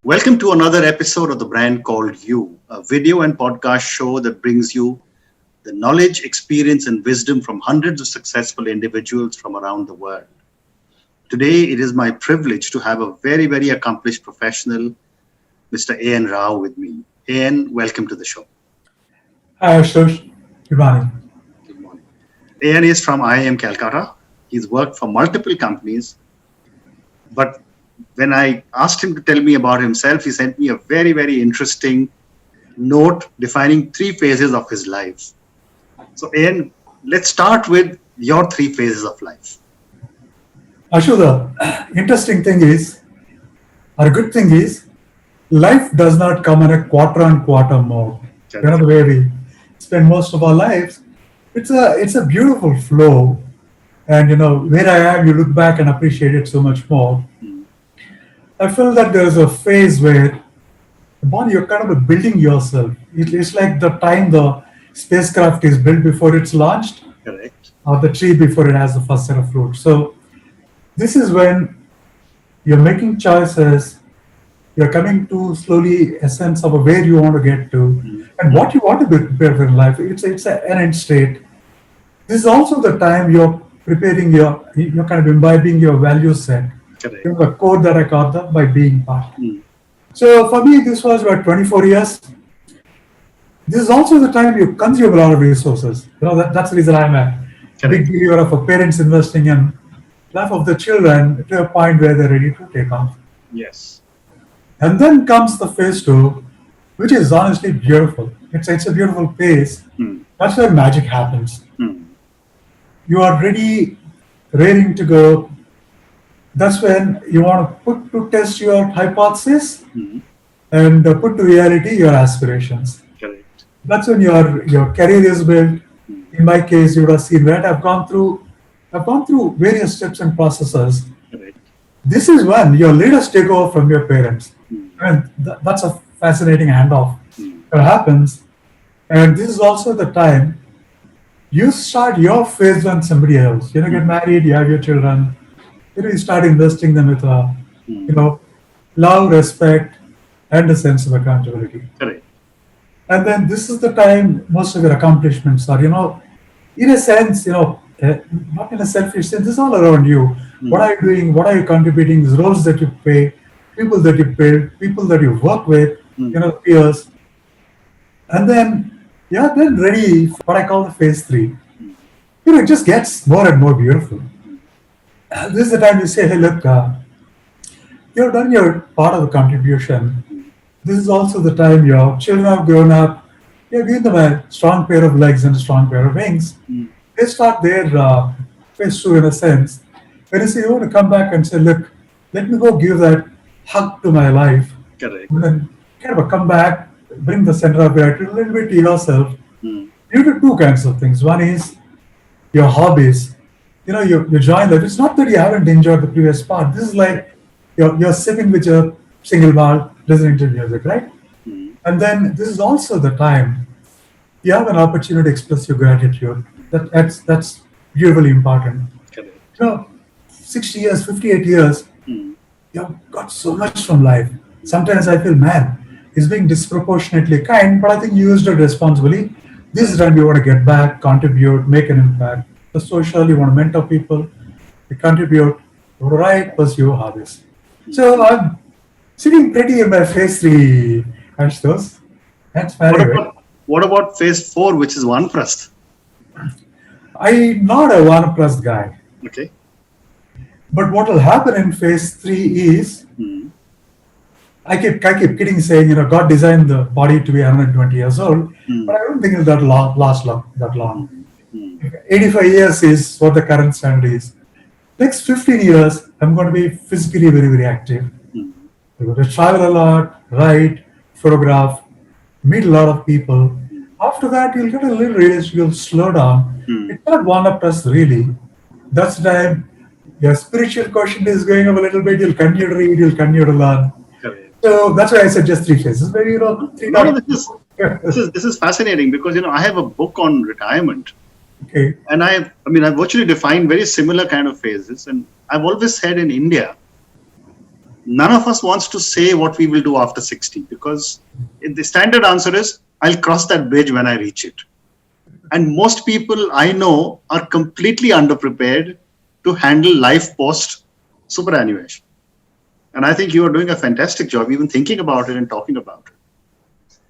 Welcome to another episode of the brand called You, a video and podcast show that brings you the knowledge, experience, and wisdom from hundreds of successful individuals from around the world. Today, it is my privilege to have a very, very accomplished professional, Mr. A.N. Rao, with me. A.N., welcome to the show. Hi, Ashush. Good morning. Good morning. A.N. is from IIM Calcutta. He's worked for multiple companies, but when I asked him to tell me about himself, he sent me a very, very interesting note defining three phases of his life. So, Ian, let's start with your three phases of life. Ashu, the interesting thing is, or a good thing is, life does not come in a quarter-on-quarter mode. You know, the way we spend most of our lives, it's a beautiful flow. And, you know, where I am, you look back and appreciate it so much more. I feel that there's a phase where you're kind of building yourself. It's like the time the spacecraft is built before it's launched, Correct. or the tree before it has the first set of fruits. So this is when you're making choices, you're coming to slowly a sense of where you want to get to and what you want to be prepared for in life. It's an end state. This is also the time you're preparing you're kind of imbibing your value set. Correct. The code that I got by being part. So for me, this was about 24 years. This is also the time you consume a lot of resources. You know, that's the reason I'm a big believer of parents investing in life of the children to a point where they're ready to take off. Yes. And then comes the phase two, which is honestly beautiful. It's a beautiful phase. That's where magic happens. You are ready, raring to go. That's when you want to put to test your hypothesis and put to reality your aspirations. Correct. That's when your career is built. In my case, you would have seen that I've gone through various steps and processes. Correct. This is when your leaders take over from your parents, and that's a fascinating handoff that happens. And this is also the time you start your phase on somebody else. You get married, you have your children. You start investing them with love, respect, and a sense of accountability. Correct. And then this is the time most of your accomplishments are, in a sense, not in a selfish sense, it's all around you. What are you doing? What are you contributing? These roles that you play, people that you build, people that you work with, peers. And then you're then ready for what I call the phase three. It just gets more and more beautiful. This is the time you say, hey, look, you've done your part of the contribution. This is also the time your children have grown up. You've given them a strong pair of legs and a strong pair of wings. They start their phase two in a sense. When you say you want to come back and say, look, let me go give that hug to my life. Correct. And then kind of come back, bring the center of gratitude a little bit to yourself. You do two kinds of things. One is your hobbies. You join that. It's not that you haven't enjoyed the previous part. This is like you're sitting with your single malt, listening to music, right? And then this is also the time you have an opportunity to express your gratitude. That's beautifully important. Correct. 60 years, 58 years, you've got so much from life. Sometimes I feel, man, he's being disproportionately kind, but I think you used it responsibly. This is time you want to get back, contribute, make an impact. The social, you want to mentor people, you contribute, you want to write, pursue hobbies. So I'm sitting pretty in my phase three, Ashutosh. That's very good. What about phase four, which is vanaprastha? I'm not a vanaprastha guy. Okay. But what will happen in phase three is, I keep kidding saying, God designed the body to be 120 years old, but I don't think it'll last that long. 85 years is what the current standard is. Next 15 years, I'm going to be physically very, very active. I'm going to travel a lot, write, photograph, meet a lot of people. After that, you'll get a little realized you'll slow down. It's not vanaprastha really. That's the time your spiritual quotient is going up a little bit. You'll continue to read, you'll continue to learn. Correct. So that's why I said just three phases. Maybe this is fascinating because I have a book on retirement. Okay. And I've virtually defined very similar kind of phases. And I've always said in India, none of us wants to say what we will do after 60, because the standard answer is, I'll cross that bridge when I reach it. And most people I know are completely underprepared to handle life post superannuation. And I think you are doing a fantastic job even thinking about it and talking about it.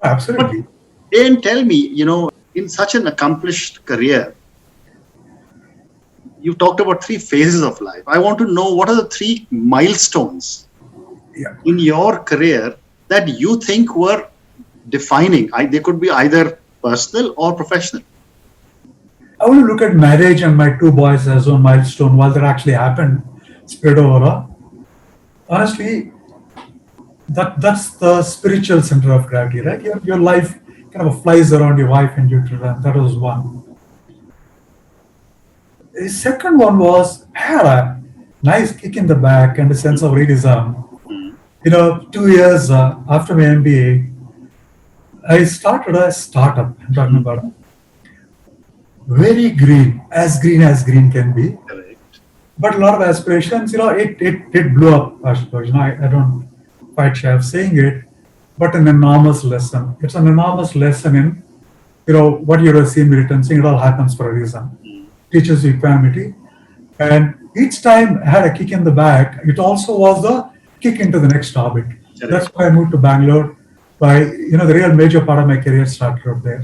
But Absolutely. and tell me, in such an accomplished career, you talked about 3 phases of life. I want to know, what are the 3 milestones Yeah. in your career that you think were defining? They could be either personal or professional. I want to look at marriage and my 2 boys as one milestone while that actually happened, spread over. Honestly, that's the spiritual center of gravity, right? Your life kind of flies around your wife and your children. That was one. The second one was I had a nice kick in the back and a sense of realism. 2 years after my MBA, I started a startup. I'm talking about very green as green can be, Correct. but a lot of aspirations. It blew up. Ashutosh. I don't quite shy of saying it, but an enormous lesson. It's an enormous lesson in what you have seen me written, saying it all happens for a reason. Teaches you equanimity, and each time I had a kick in the back, it also was the kick into the next orbit. Correct. That's why I moved to Bangalore. The real major part of my career started up there.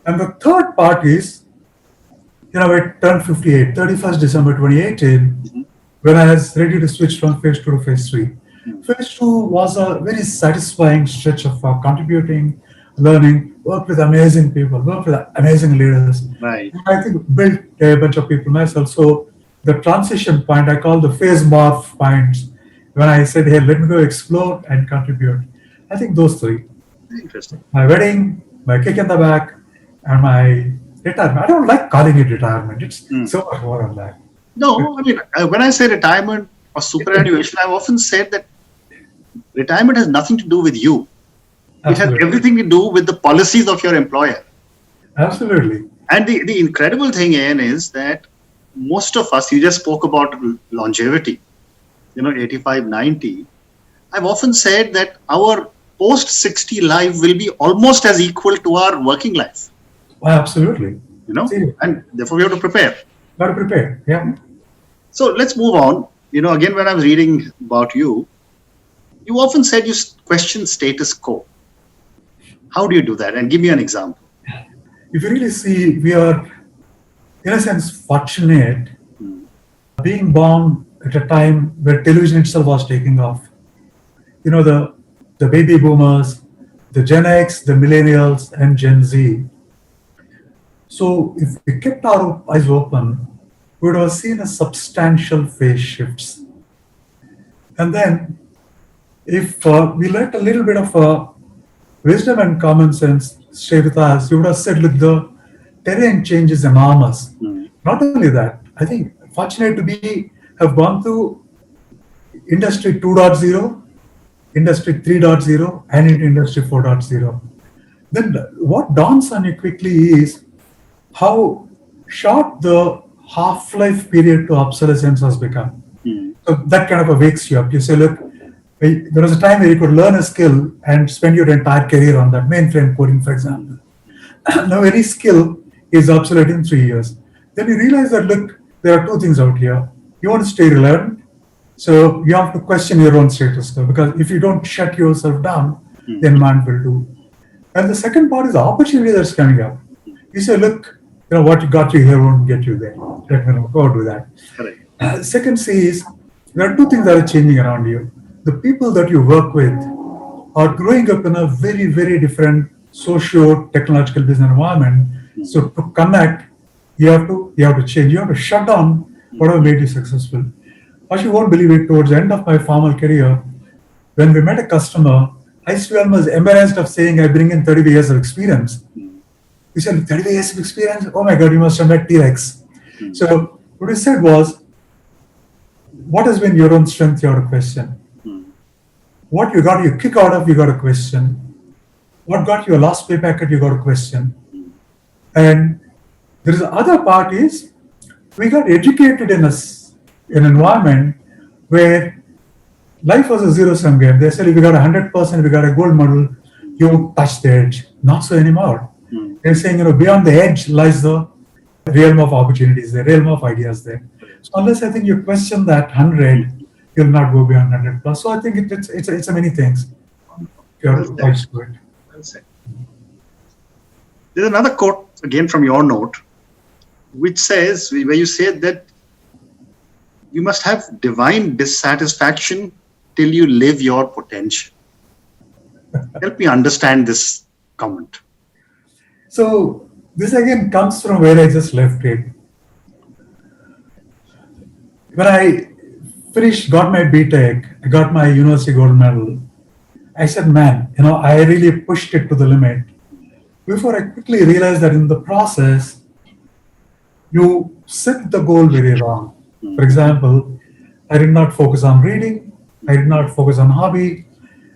And the third part is, I turned 58, 31st December 2018, when I was ready to switch from phase 2 to phase 3. Phase 2 was a very satisfying stretch of contributing, learning, work with amazing people, work with amazing leaders. Right. And I think built a bunch of people myself. So the transition point, I call the phase morph points, when I said, hey, let me go explore and contribute. I think those 3. Interesting. My wedding, my kick in the back, and my retirement. I don't like calling it retirement. It's so much more than that. No, I mean, when I say retirement or superannuation, I've often said that retirement has nothing to do with you. It has Absolutely. everything to do with the policies of your employer. Absolutely. And the incredible thing, Ian, is that most of us, you just spoke about longevity, 85, 90. I've often said that our post 60 life will be almost as equal to our working life, Absolutely. See, and therefore we have to prepare. got to prepare. Yeah. So let's move on. Again, when I was reading about you, you often said you question status quo. How do you do that? And give me an example. If you really see, we are, in a sense, fortunate being born at a time where television itself was taking off. The baby boomers, the Gen X, the millennials, and Gen Z. So if we kept our eyes open, we would have seen a substantial phase shifts. And then, if we let a little bit of wisdom and common sense stay with us, you would have said, look, the terrain change is enormous. Not only that, I think fortunate to have gone through industry 2.0, industry 3.0, and into industry 4.0. Then what dawns on you quickly is how short the half-life period to obsolescence has become. So that kind of wakes you up. You say, look, there was a time where you could learn a skill and spend your entire career on that, mainframe coding, for example. Now any skill is obsolete in 3 years. Then you realize that, look, there are 2 things out here. You want to stay relevant, so you have to question your own status quo, because if you don't shut yourself down, then man will do. And the second part is the opportunity that's coming up. You say, look, what got you here won't get you there. Let me go do that. Correct. Second C is, there are 2 things that are changing around you. The people that you work with are growing up in a very, very different socio-technological business environment. So to connect, you have to change. You have to shut down whatever made you successful. But you won't believe it, towards the end of my formal career, when we met a customer, I used to be almost embarrassed of saying I bring in 30 years of experience. He said, 30 years of experience? Oh my God, you must have met T-Rex. So what he said was, what has been your own strength, you have to question. What you got your kick out of, you got to question. What got you a last pay packet, you got to question. And there is the other part is, we got educated in an environment where Life was a zero-sum game. They said if you got 100%, we got a gold medal, you touch the edge. Not so anymore. They're saying, beyond the edge lies the realm of opportunities, the realm of ideas there. So unless I think you question that 100, you'll not go beyond 100 plus. So I think it's a many things. You're Well right said. to it. Well said. There's another quote again from your note, which says, where you said that you must have divine dissatisfaction till you live your potential. Help me understand this comment. So this again comes from where I just left it. When I finished, got my BTech, I got my university gold medal. I said, man, I really pushed it to the limit. Before I quickly realized that in the process, you set the goal very wrong. For example, I did not focus on reading, I did not focus on hobby,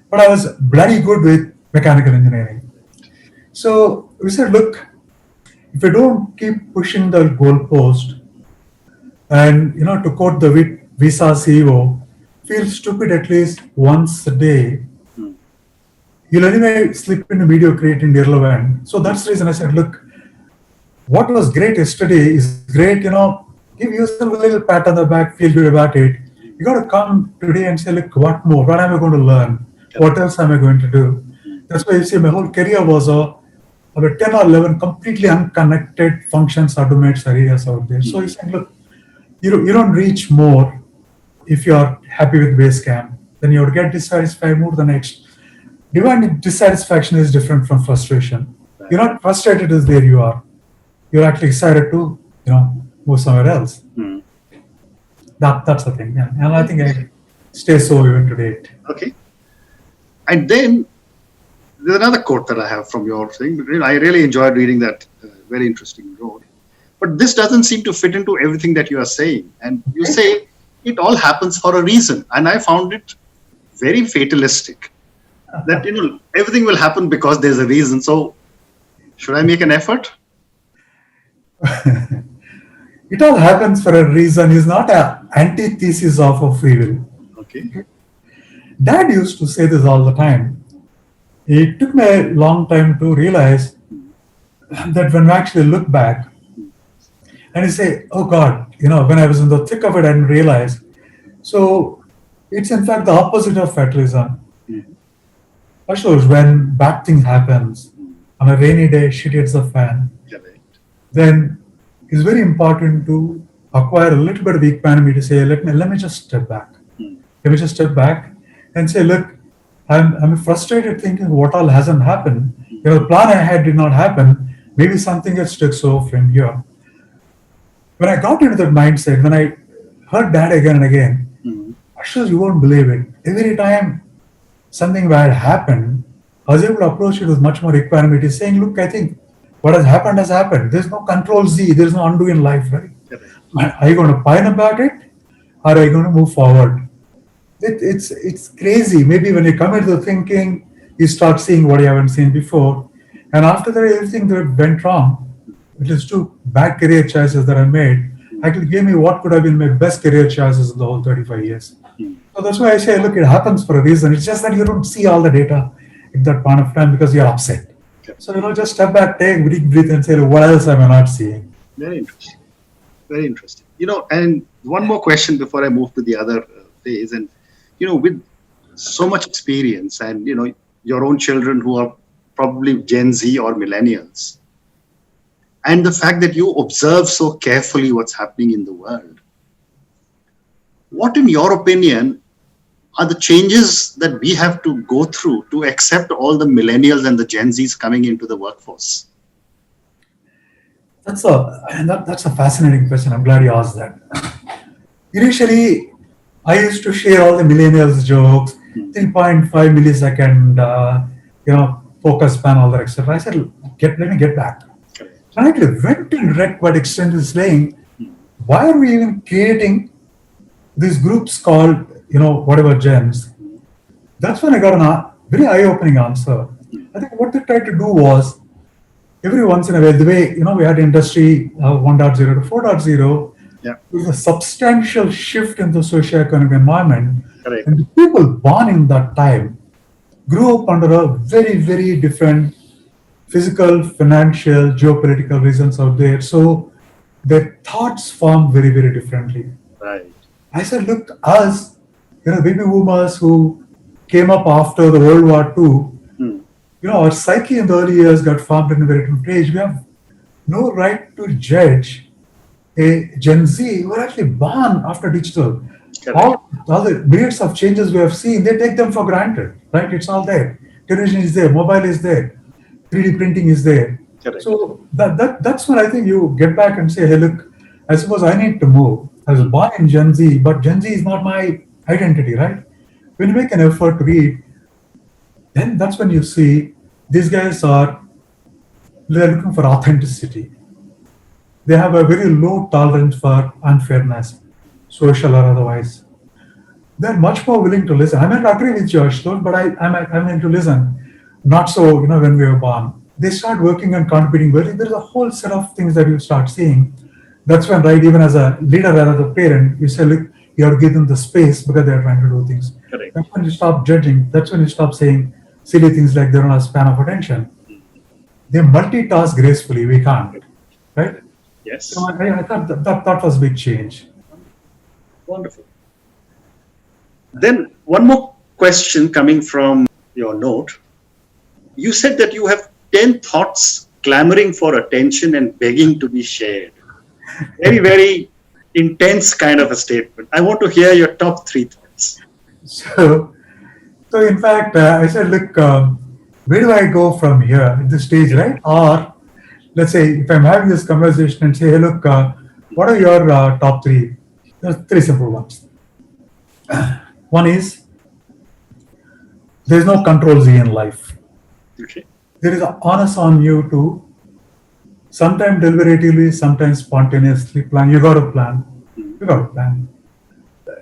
but I was bloody good with mechanical engineering. So we said, look, if you don't keep pushing the goalpost, and to quote the Visa CEO, feel stupid at least once a day, you'll anyway slip into mediocrity and irrelevant. So that's the reason I said, look, what was great yesterday is great, give yourself a little pat on the back, feel good about it. You got to come today and say, look, what more? What am I going to learn? What else am I going to do? That's why you see my whole career was about 10 or 11 completely unconnected functions, automates, areas out there. So you say, look, you don't reach more if you're happy with Basecamp. Then you would get dissatisfied, move to the next. Divine dissatisfaction is different from frustration. You're not frustrated as there you are. You're actually excited to, move somewhere else. That's the thing. Yeah. And I think I stay so even today. Okay. And then there's another quote that I have from your thing. I really enjoyed reading that. Very interesting note. But this doesn't seem to fit into everything that you are saying. And you say it all happens for a reason. And I found it very fatalistic. That, everything will happen because there's a reason. So should I make an effort? It all happens for a reason is not an antithesis of a free will. Okay. Dad used to say this all the time. It took me a long time to realize that when we actually look back and you say, oh God, when I was in the thick of it, I didn't realize. So it's in fact the opposite of fatalism. Ashutosh, when bad thing happens, on a rainy day, shit hits the fan, then it's very important to acquire a little bit of equanimity to say, let me just step back. Let me just step back and say, look, I'm frustrated thinking what all hasn't happened. The plan I had did not happen. Maybe something gets stuck so from here. When I got into that mindset, when I heard that again and again, Ashutosh, you won't believe it. Every time something bad happened, I was able to approach it with much more equanimity, saying, look, I think what has happened has happened. There's no control Z, there's no undo in life, right? Are you going to pine about it or are you going to move forward? It's crazy. Maybe when you come into thinking, you start seeing what you haven't seen before. And after that, everything that went wrong, it is two bad career choices that I made, actually gave me what could have been my best career choices in the whole 35 years. So that's why I say, look, it happens for a reason. It's just that you don't see all the data at that point of time because you're upset. So, just step back, take a breathe and say, what else am I not seeing? Very interesting. Very interesting. And one more question before I move to the other phase. And, with so much experience and, your own children who are probably Gen Z or millennials, and the fact that you observe so carefully what's happening in the world, what, in your opinion, are the changes that we have to go through to accept all the millennials and the Gen Zs coming into the workforce? That's a fascinating question. I'm glad you asked that. Initially, I used to share all the millennials jokes, 3.5 millisecond, focus span, all that, etc. I said, let me get back. And I actually went in red quite extensively saying, why are we even creating these groups called, whatever gens? That's when I got a very eye-opening answer. I think what they tried to do was, every once in a while, the way, we had industry 1.0 to 4.0, Yeah. There's a substantial shift in the socioeconomic environment, Correct. and the people born in that time grew up under a very, very different physical, financial, geopolitical reasons out there. So their thoughts form very, very differently. Right. I said, look, us, baby boomers who came up after the World War II, Hmm. our psyche in the early years got formed in a very different age. We have no right to judge a Gen Z who are actually born after digital. Correct. All the myriads of changes we have seen, they take them for granted, right? It's all there. Television is there, mobile is there, 3D printing is there. Correct. So that's when I think you get back and say, hey, look, I suppose I need to move. I was born in Gen Z, but Gen Z is not my identity, right? When you make an effort to read, then that's when you see these guys they're looking for authenticity. They have a very low tolerance for unfairness, social or otherwise. They're much more willing to listen. I may not agree with you, Ashutosh, but I'm willing to listen. Not so, when we were born. They start working and contributing. There's a whole set of things that you start seeing. That's when, right, even as a leader or as a parent, you say, look, you have to give them the space because they're trying to do things. Correct. That's when you stop judging. That's when you stop saying silly things like they don't have a span of attention. They multitask gracefully. We can't, right? Yes. So I thought that was a big change. Wonderful. Then one more question coming from your note. You said that you have 10 thoughts clamoring for attention and begging to be shared. Very, very intense kind of a statement. I want to hear your top 3 thoughts. So in fact, I said, look, where do I go from here at this stage, right? Or let's say if I'm having this conversation and say, hey, look, what are your top 3? There's 3 simple ones. One is, there's no control Z in life. Okay. There is an onus on you to sometimes deliberatively, sometimes spontaneously plan. You got to plan. You got to plan.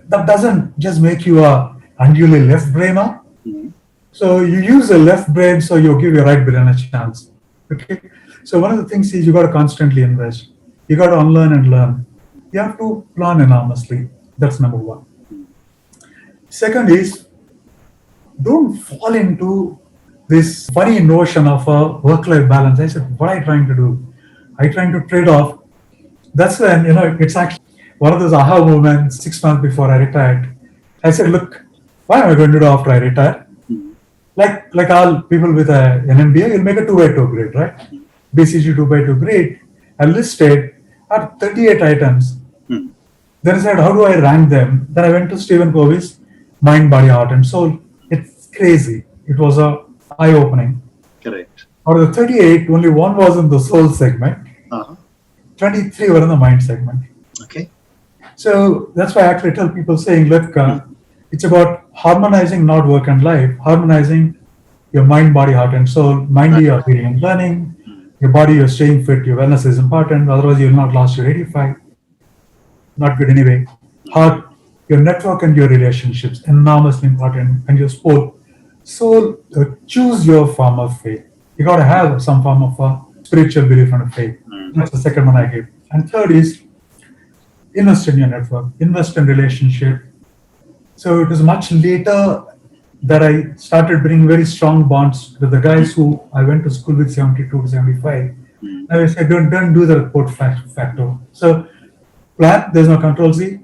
That doesn't just make you a unduly left brainer. Mm-hmm. So you use the left brain, so you give your right brain a chance. Okay. So one of the things is you got to constantly invest. You got to unlearn and learn. You have to plan enormously. That's number one. Second is, don't fall into this funny notion of a work-life balance. I said, what are you trying to do? Are you trying to trade off? That's when, it's actually one of those aha moments 6 months before I retired. I said, look, what am I going to do after I retire? Like all people with an MBA, you'll make a 2x2 grade, right? BCG 2x2 grade. I listed at 38 items. Then I said, how do I rank them? Then I went to Stephen Covey's Mind, Body, Heart, and Soul. It's crazy. It was eye-opening. Correct. Out of the 38, only one was in the soul segment. 23 were in the mind segment. Okay. So that's why I actually tell people saying, look, it's about harmonizing not work and life, harmonizing your mind, body, heart, and soul. Mind, you're reading and learning. Your body, you're staying fit. Your wellness is important. Otherwise, you'll not last your 85. Not good anyway. Heart, your network and your relationships, enormously important. And your soul. Soul, choose your form of faith. You got to have some form of a spiritual belief and a faith. That's the second one I gave. And third is, invest in your network, invest in relationship. So it was much later that I started bringing very strong bonds with the guys who I went to school with 72 to 75. I said, don't do the report factor. So plan, there's no control Z.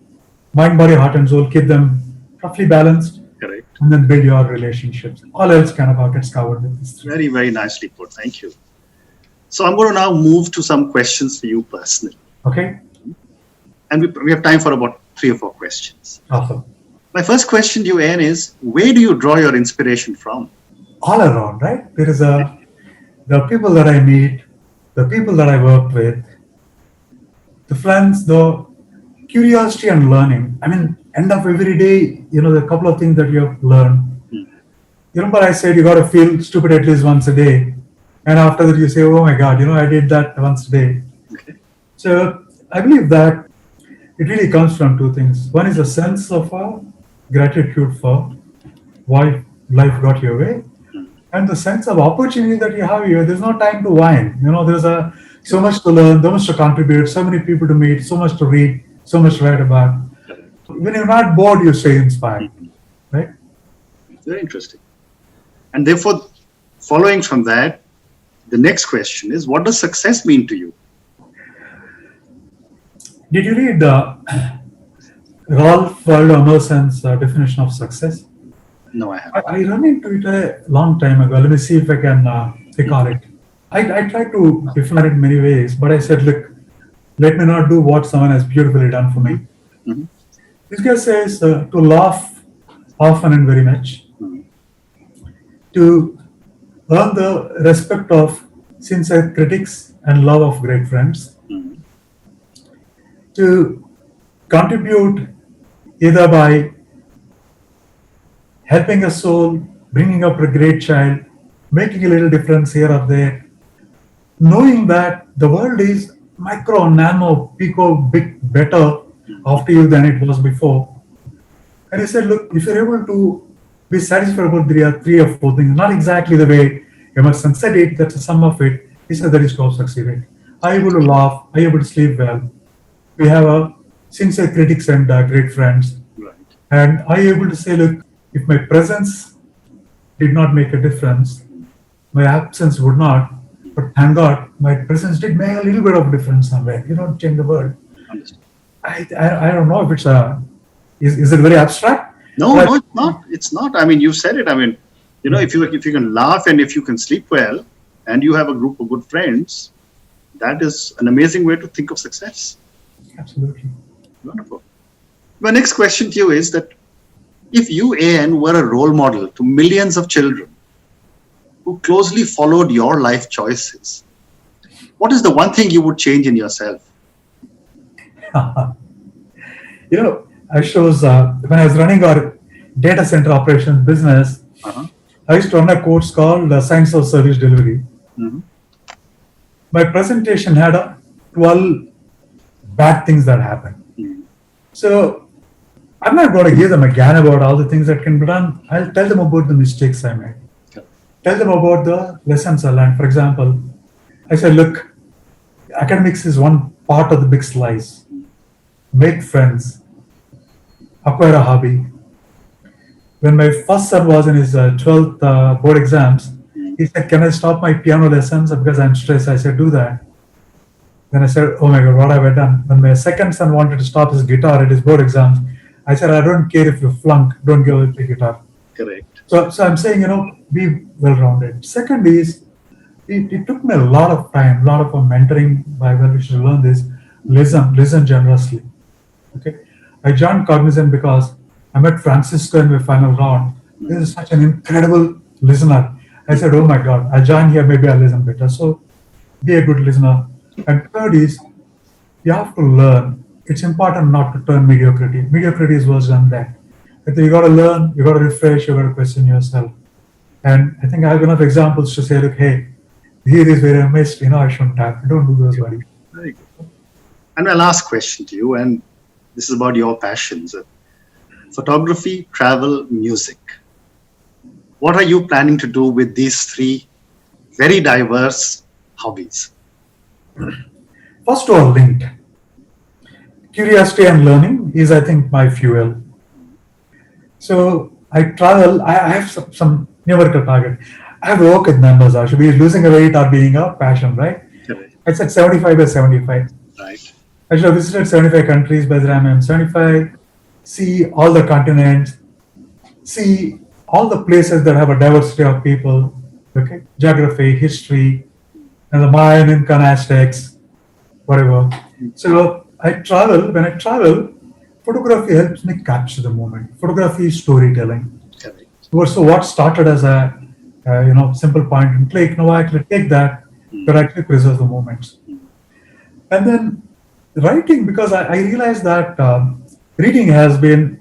Mind, body, heart, and soul, keep them roughly balanced. Correct. And then build your relationships. All else kind of gets covered with this. Very, very nicely put. Thank you. So I'm going to now move to some questions for you personally. Okay. And we have time for about 3 or 4 questions. Awesome. My first question to you, Ian, is where do you draw your inspiration from? All around, right? The people that I meet, the people that I work with, the friends, the curiosity and learning. I mean, end of every day, there are a couple of things that you have learned. You remember I said you got to feel stupid at least once a day. And after that you say, oh my God, I did that once a day. Okay. So I believe that it really comes from 2 things. One is a sense of gratitude for why life got your way. And the sense of opportunity that you have here. There's no time to whine. There's so much to learn, so much to contribute, so many people to meet, so much to read, so much to write about. Correct. When you're not bored, you stay inspired, right? Very interesting. And therefore, following from that, the next question is, what does success mean to you? Did you read Ralph Waldo Emerson's definition of success? No, I haven't. I ran into it a long time ago. Let me see if I can recall it. I tried to define it in many ways, but I said, look, let me not do what someone has beautifully done for me. Mm-hmm. This guy says to laugh often and very much, to earn the respect of sincere critics and love of great friends, to contribute either by helping a soul, bringing up a great child, making a little difference here or there, knowing that the world is micro, nano, pico, bit better after you than it was before. And he said, look, if you're able to be satisfied about three or four things, not exactly the way Emerson said it, that's a sum of it, he said that is to have succeeded. Are you able to laugh? Are you able to sleep well? We have a sincere critics and great friends. Right. And are you able to say, look, if my presence did not make a difference, my absence would not, but thank God, my presence did make a little bit of difference somewhere. You don't change the world. Understood. I don't know if it's is it very abstract? No, it's not. It's not. I mean, you said it. I mean, if you can laugh and if you can sleep well, and you have a group of good friends, that is an amazing way to think of success. Absolutely. Wonderful. My next question to you is that if you, AN, were a role model to millions of children who closely followed your life choices, what is the one thing you would change in yourself? I shows when I was running our data center operations business, I used to run a course called Science of Service Delivery. Mm-hmm. My presentation had 12 bad things that happened. Mm-hmm. So I'm not going to give them a gyan about all the things that can be done. I'll tell them about the mistakes I made. Okay. Tell them about the lessons I learned. For example, I said, look, academics is one part of the big slice. Make friends, acquire a hobby. When my first son was in his 12th board exams, he said, can I stop my piano lessons because I'm stressed? I said, do that. Then I said, oh my God, what have I done? When my second son wanted to stop his guitar at his board exams, I said, I don't care if you flunk, don't give up the guitar. Correct. So I'm saying, be well-rounded. Second is, it took me a lot of time, a lot of mentoring by well-wishers to learn this. Listen generously. Okay, I joined Cognizant because I met Francisco in my final round. This is such an incredible listener. I said, oh my God, I joined here, maybe I'll listen better. So be a good listener. And third is, you have to learn. It's important not to turn mediocrity. Mediocrity is worse than that. You got to learn, you got to refresh, you got to question yourself. And I think I have enough examples to say, look, hey, here is where I missed, I shouldn't have. Don't do those, buddy. Very good. And my last question to you, and this is about your passions: photography, travel, music. What are you planning to do with these three very diverse hobbies? First of all, linked. Curiosity and learning is, I think, my fuel. So I travel. I have some numerical target. I have to work with numbers. I should be losing a weight or being a passion, right? Correct. I said 75 by 75. Right. I should have visited 75 countries by the time I'm 75, see all the continents, see all the places that have a diversity of people, okay, geography, history, and the Mayan, Incan, Aztecs, whatever. So when I travel, photography helps me capture the moment. Photography is storytelling. Correct. So what started as a simple point and click, now I actually take that, but actually preserve the moments. And then writing, because I realized that reading has been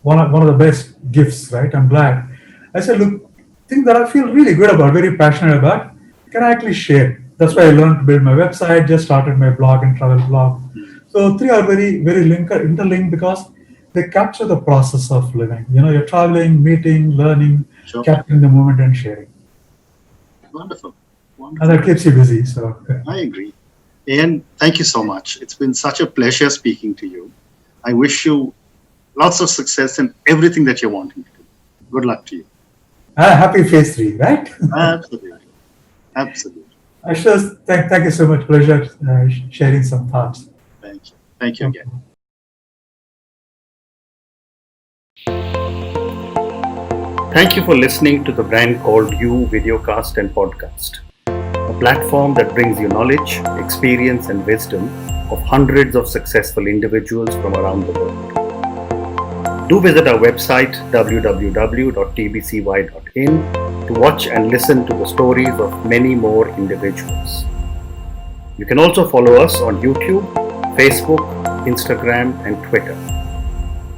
one of the best gifts, right? I'm glad. I said, look, things that I feel really good about, very passionate about, can I actually share? That's why I learned to build my website, just started my blog and travel blog. So three are very, very interlinked because they capture the process of living. You're traveling, meeting, learning, Sure. capturing the moment and sharing. Wonderful. And that keeps you busy. So I agree. And thank you so much. It's been such a pleasure speaking to you. I wish you lots of success in everything that you're wanting to do. Good luck to you. Happy phase 3, right? Absolutely. Absolutely. Ashish, thank you so much. Pleasure sharing some thoughts. Thank you. Thank you again. Thank you for listening to the Brand Called You videocast and podcast, a platform that brings you knowledge, experience, and wisdom of hundreds of successful individuals from around the world. Do visit our website www.tbcy.in to watch and listen to the stories of many more individuals. You can also follow us on YouTube, Facebook, Instagram, and Twitter.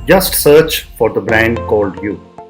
Just search for the Brand Called You.